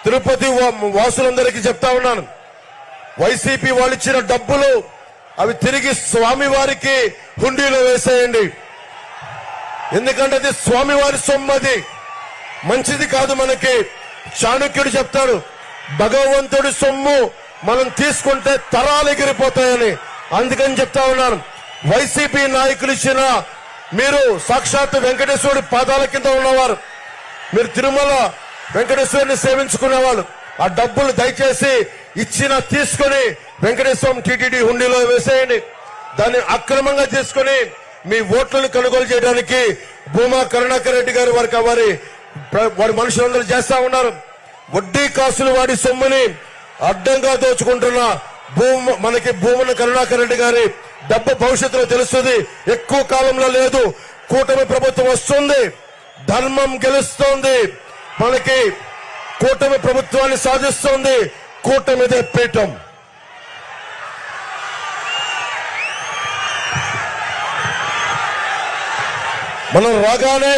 తిరుపతి వాసులందరికీ చెప్తా ఉన్నాను, వైసీపీ వాళ్ళు ఇచ్చిన డబ్బులు అవి తిరిగి స్వామివారికి హుండీలో వేసేయండి. ఎందుకంటే అది స్వామివారి సొమ్ము, అది మంచిది కాదు. మనకి చాణక్యుడు చెప్తాడు, భగవంతుడి సొమ్ము మనం తీసుకుంటే తరాలు ఎగిరిపోతాయని. అందుకని చెప్తా ఉన్నాను, వైసీపీ నాయకులు ఇచ్చిన, మీరు సాక్షాత్ వెంకటేశ్వరుడి పాదాల కింద ఉన్నవారు, మీరు తిరుమల వెంకటేశ్వరుని సేవించుకునేవాళ్ళు, ఆ డబ్బులు దయచేసి ఇచ్చిన తీసుకుని వెంకటేశ్వరం టీటీడీ హుండీలో వేసేయండి. దాన్ని అక్రమంగా తీసుకుని మీ ఓట్లను కొనుగోలు చేయడానికి భూమా కరుణాకర్ రెడ్డి గారు వారి మనుషులందరూ చేస్తా ఉన్నారు. వడ్డీ కాసులు వాడి సొమ్ముని అడ్డంగా దోచుకుంటున్న మనకి భూమన కరుణాకర్ రెడ్డి గారి డబ్బు భవిష్యత్తులో తెలుస్తుంది. ఎక్కువ కాలంలో లేదు, కూటమి ప్రభుత్వం వస్తుంది, ధర్మం గెలుస్తోంది, మనకి కూటమి ప్రభుత్వాన్ని సాధిస్తోంది. కూటమిదే పీఠం. మనం రాగానే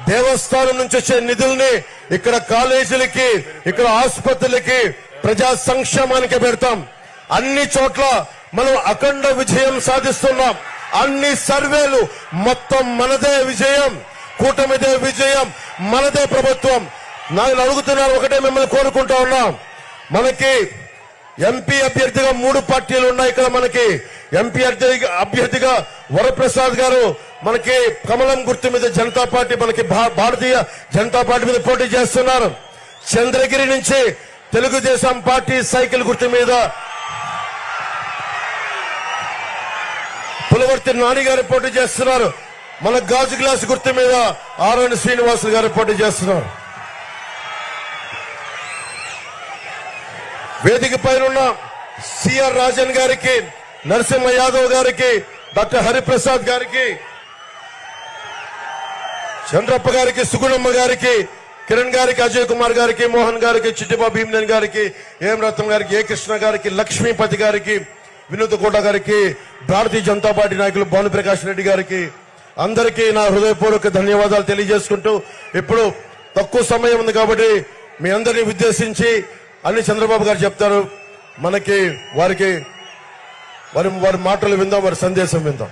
దేవస్థానం నుంచి వచ్చే నిధుల్ని ఇక్కడ కాలేజీలకి, ఇక్కడ ఆసుపత్రులకి, ప్రజా సంక్షేమానికి పెడతాం. అన్ని చోట్ల మనం అఖండ విజయం సాధిస్తున్నాం. అన్ని సర్వేలు మొత్తం మనదే విజయం, కూటమిదే విజయం, మనదే ప్రభుత్వం. నేను అడుగుతున్నాను, ఒకటే మిమ్మల్ని కోరుకుంటా ఉన్నాం, మనకి ఎంపీ అభ్యర్థిగా 3 పార్టీలు ఉన్నాయి. ఇక్కడ మనకి ఎంపీ అభ్యర్థిగా వరప్రసాద్ గారు మనకి కమలం గుర్తు మీద జనతా పార్టీ, మనకి భారతీయ జనతా పార్టీ మీద పోటీ చేస్తున్నారు. చంద్రగిరి నుంచి తెలుగుదేశం పార్టీ సైకిల్ గుర్తు మీద పులవర్తి నాని గారు పోటీ చేస్తున్నారు. మన గాజు గ్లాస్ గుర్తు మీద ఆరోని శ్రీనివాసులు గారు పోటీ చేస్తున్నారు. వేదిక పైన సిఆర్ రాజన్ గారికి, నరసింహ యాదవ్ గారికి, డాక్టర్ హరిప్రసాద్ గారికి, చంద్రప్ప గారికి, సుగుణమ్మ గారికి, కిరణ్ గారికి, అజయ్ కుమార్ గారికి, మోహన్ గారికి, చిట్టిబాబు భీమనేని గారికి, ఏం రత్నం గారికి, ఏ కృష్ణ గారికి, లక్ష్మీపతి గారికి, వినోద్ కోట గారికి, భారతీయ జనతా పార్టీ నాయకులు భానుప్రకాష్ రెడ్డి గారికి, అందరికీ నా హృదయపూర్వక ధన్యవాదాలు తెలియజేసుకుంటూ, ఇప్పుడు తక్కువ సమయం ఉంది కాబట్టి మీ అందరినీ ఉద్దేశించి అన్ని చంద్రబాబు గారు చెప్తారు. మనకి వారి మాటలు విందాం, వారి సందేశం విందాం.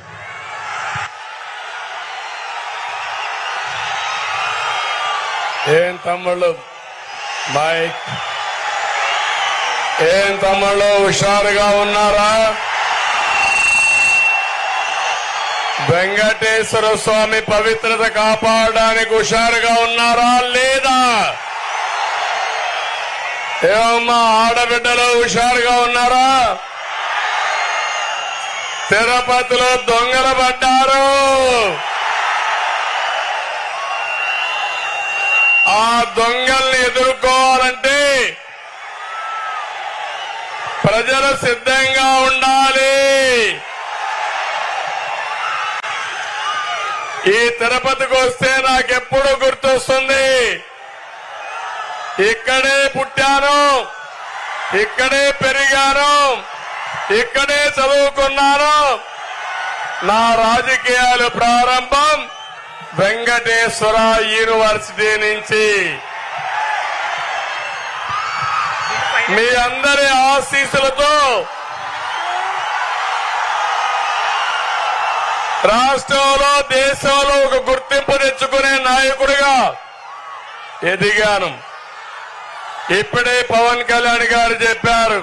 ఏం తమ్ముళ్ళు మైక్, ఏం తమ్ముళ్ళు హుషారుగా ఉన్నారా? వెంకటేశ్వర స్వామి పవిత్రత కాపాడడానికి హుషారుగా ఉన్నారా లేదా? ఏమమ్మా ఆడబిడ్డలు హుషారుగా ఉన్నారా? తిరుపతిలో దొంగలు పడ్డారు. ఆ దొంగల్ని ఎదుర్కోవాలంటే ప్రజలు సిద్ధంగా ఉండాలి. ఈ తిరుపతికి వస్తే నాకెప్పుడు గుర్తొస్తుంది, ఇక్కడే పుట్టాను, ఇక్కడే పెరిగాను, ఇక్కడే చదువుకున్నాను. నా రాజకీయాలు ప్రారంభం వెంకటేశ్వర యూనివర్సిటీ నుంచి. మీ అందరి ఆశీస్సులతో రాష్ట్రంలో, దేశంలో ఒక గుర్తింపు తెచ్చుకునే నాయకుడిగా ఎదిగాను. ఇప్పుడే పవన్ కళ్యాణ్ గారు చెప్పారు,